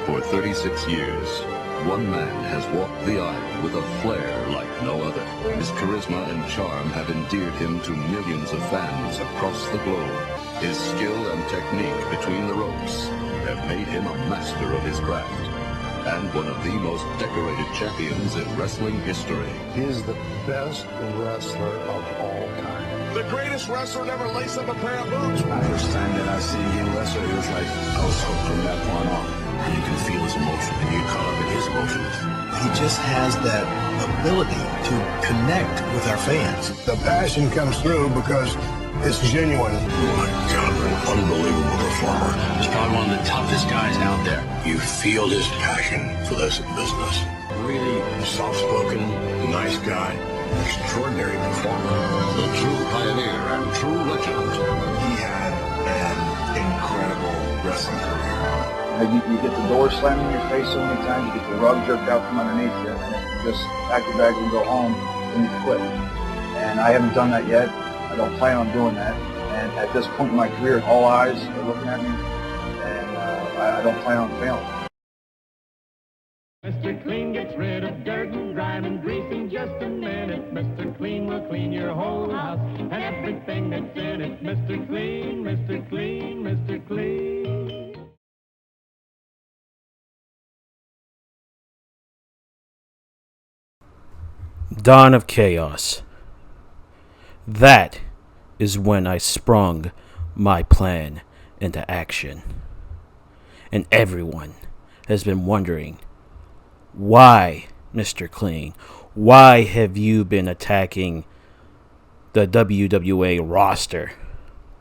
For 36 years, one man has walked the aisle with a flair like no other. His charisma and charm have endeared him to millions of fans across the globe. His skill and technique between the ropes have made him a master of his craft and one of the most decorated champions in wrestling history. He is the best wrestler of all time. The greatest wrestler never laced up a pair of boots. The first time that I seen him wrestle, it was like I was hooked from that point on. And you can feel his emotion, and you get caught up in his emotions. He just has that ability to connect with our fans. The passion comes through because it's genuine. Oh my God, what an unbelievable performer. He's probably one of the toughest guys out there. You feel his passion for this business. Really soft-spoken, nice guy, extraordinary performer. The true pioneer and true legend. He had an incredible wrestling career. You get the door slammed in your face so many times, you get the rug jerked out from underneath you, and then you just pack your bags and go home, and you quit. And I haven't done that yet. I don't plan on doing that. And at this point in my career, all eyes are looking at me, and I don't plan on failing. Mr. Clean gets rid of dirt and grime and grease in just a minute. Mr. Clean will clean your whole house and everything that's in it. Mr. Clean, Mr. Clean, Mr. Clean. Dawn of Chaos. That is when I sprung my plan into action. And everyone has been wondering, why, Mr. Clean? Why have you been attacking the WWA roster?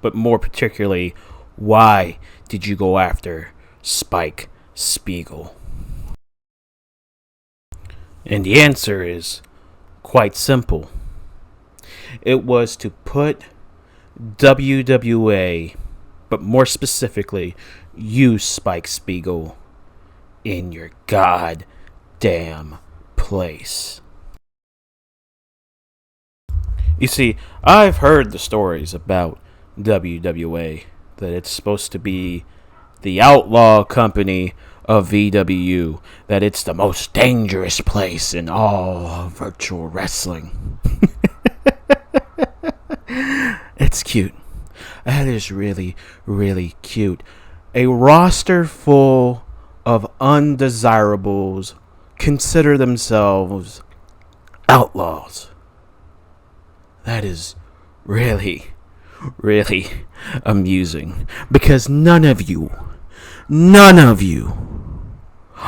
But more particularly, why did you go after Spike Spiegel? And the answer is quite simple. It was to put WWA, but more specifically, you, Spike Spiegel, in your goddamn place. You see, I've heard the stories about WWA, that it's supposed to be the outlaw company of VWU, that it's the most dangerous place in all virtual wrestling. It's cute. That is really, really cute. A roster full of undesirables consider themselves outlaws. That is really, really amusing, because none of you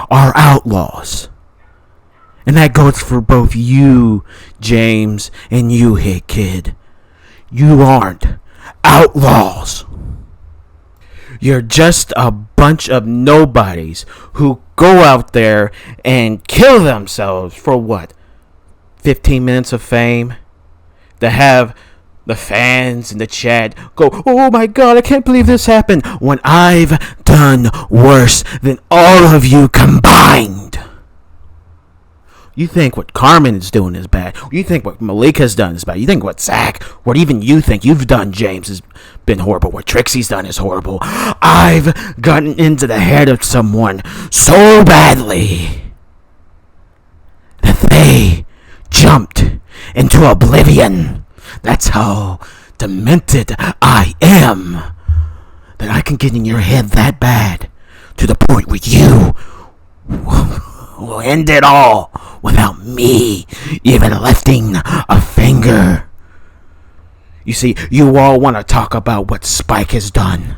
are outlaws. And that goes for both you, James, and you, Hit Kid. You aren't outlaws. You're just a bunch of nobodies who go out there and kill themselves for what? 15 minutes of fame? To have the fans in the chat go, oh my God, I can't believe this happened, when I've done worse than all of you combined. You think what Carmen is doing is bad. You think what Malika's done is bad. You think what Zach, what even you think you've done, James, has been horrible. What Trixie's done is horrible. I've gotten into the head of someone so badly that they jumped into oblivion. That's how demented I am. That I can get in your head that bad, to the point where you will end it all without me even lifting a finger. You see, you all want to talk about what Spike has done.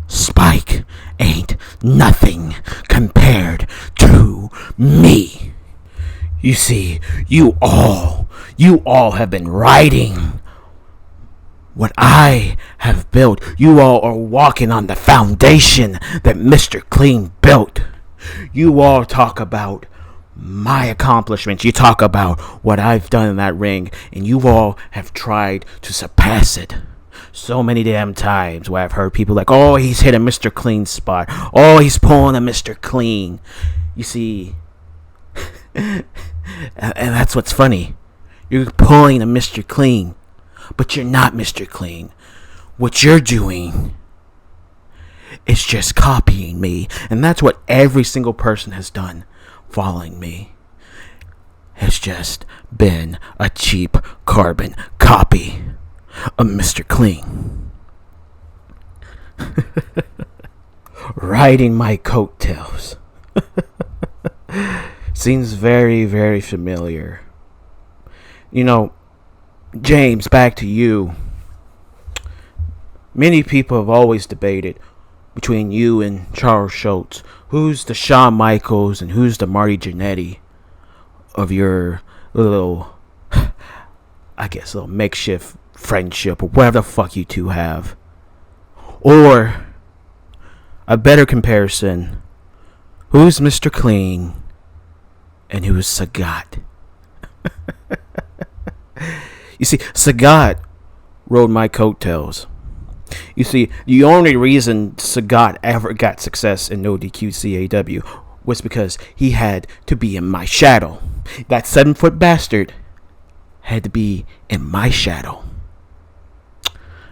Spike ain't nothing compared to me. You see, you all have been riding what I have built. You all are walking on the foundation that Mr. Clean built. You all talk about my accomplishments. You talk about what I've done in that ring, and you all have tried to surpass it so many damn times, where I've heard people like, oh, he's hit a Mr. Clean spot. Oh, he's pulling a Mr. Clean. You see, and that's what's funny. You're pulling a Mr. Clean, but you're not Mr. Clean. What you're doing is just copying me. And that's what every single person has done following me. Has just been a cheap carbon copy of Mr. Clean. Riding my coattails. Seems very, very familiar. You know, James, back to you. Many people have always debated between you and Charles Schultz, who's the Shawn Michaels and who's the Marty Jannetty of your little, I guess, little makeshift friendship, or whatever the fuck you two have. Or a better comparison, who's Mr. Clean and who's Sagat? You see, Sagat rode my coattails. You see, the only reason Sagat ever got success in No DQ CAW was because he had to be in my shadow. That 7-foot bastard had to be in my shadow.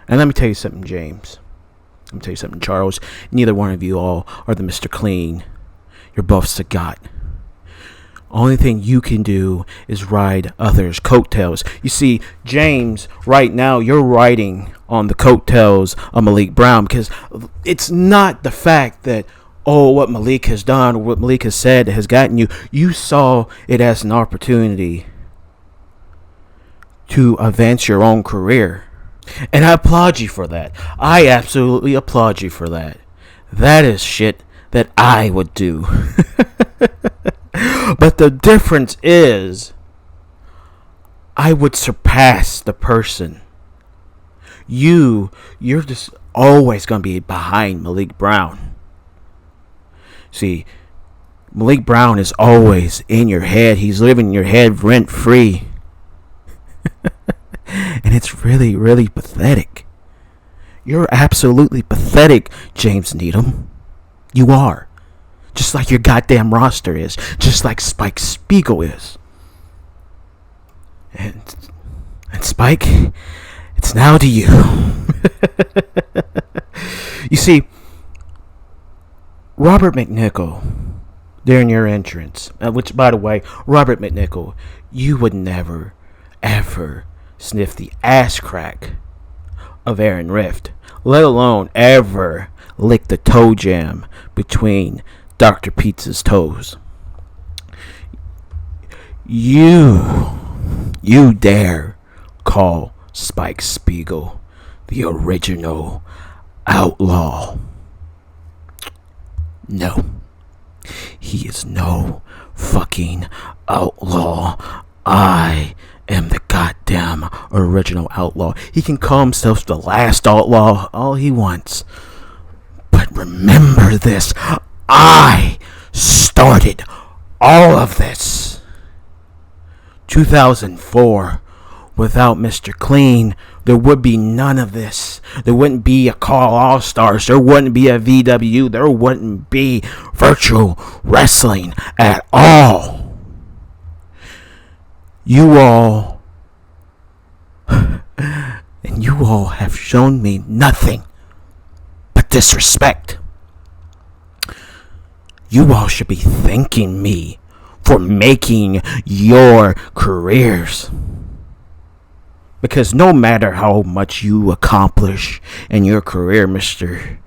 And let me tell you something, James. Let me tell you something, Charles. Neither one of you all are the Mr. Clean. You're both Sagat. Only thing you can do is ride others' coattails. You see, James, right now you're riding on the coattails of Malik Brown, because it's not the fact that, oh, what Malik has done or what Malik has said has gotten you. You saw it as an opportunity to advance your own career. And I applaud you for that. I absolutely applaud you for that. That is shit that I would do. But the difference is, I would surpass the person. You're just always going to be behind Malik Brown. See, Malik Brown is always in your head. He's living in your head rent free. And it's really, really pathetic. You're absolutely pathetic, James Needham. You are. Just like your goddamn roster is. Just like Spike Spiegel is. And Spike, it's now to you. You see, Robert McNichol, during your entrance, which, by the way, Robert McNichol, you would never, ever sniff the ass crack of Aaron Rift, let alone ever lick the toe jam between Dr. Pizza's toes. You dare call Spike Spiegel the original outlaw? No. He is no fucking outlaw. I am the goddamn original outlaw. He can call himself the last outlaw all he wants. But remember this. I started all of this. 2004. Without Mr. Clean, there would be none of this. There wouldn't be a Call All Stars. There wouldn't be a VW. There wouldn't be virtual wrestling at all. You all have shown me nothing but disrespect. You all should be thanking me for making your careers. Because no matter how much you accomplish in your career, Mr.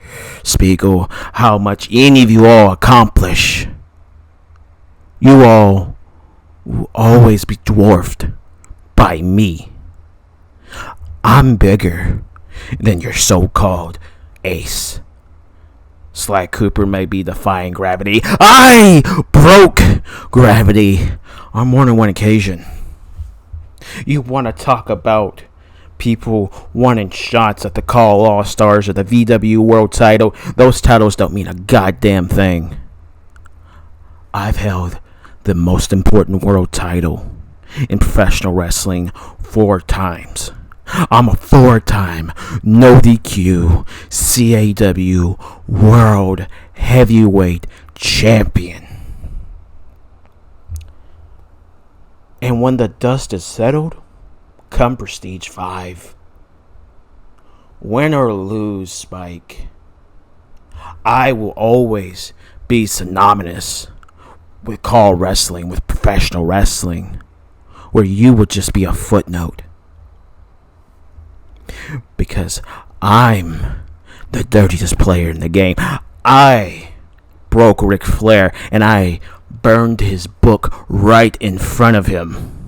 Spiegel, how much any of you all accomplish, you all will always be dwarfed by me. I'm bigger than your so-called ace. Sly Cooper may be defying gravity. I broke gravity on more than one occasion. You want to talk about people wanting shots at the Call All Stars or the VW World title? Those titles don't mean a goddamn thing. I've held the most important world title in professional wrestling 4 times. I'm a 4-time No DQ CAW World Heavyweight Champion. And when the dust is settled, come Prestige 5. Win or lose, Spike, I will always be synonymous with call wrestling, with professional wrestling, where you would just be a footnote. Because I'm the dirtiest player in the game. I broke Ric Flair and I burned his book right in front of him.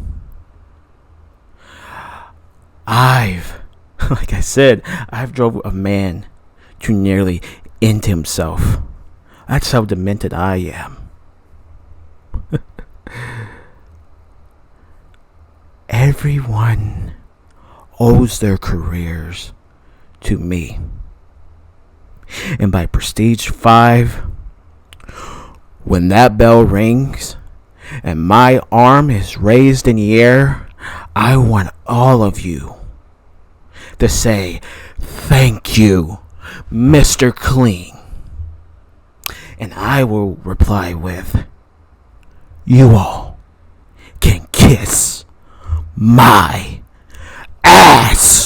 Like I said, I've drove a man to nearly end himself. That's how demented I am. Everyone owes their careers to me. And by Prestige 5, when that bell rings and my arm is raised in the air, I want all of you to say, thank you, Mr. Clean. And I will reply with, you all can kiss my ass.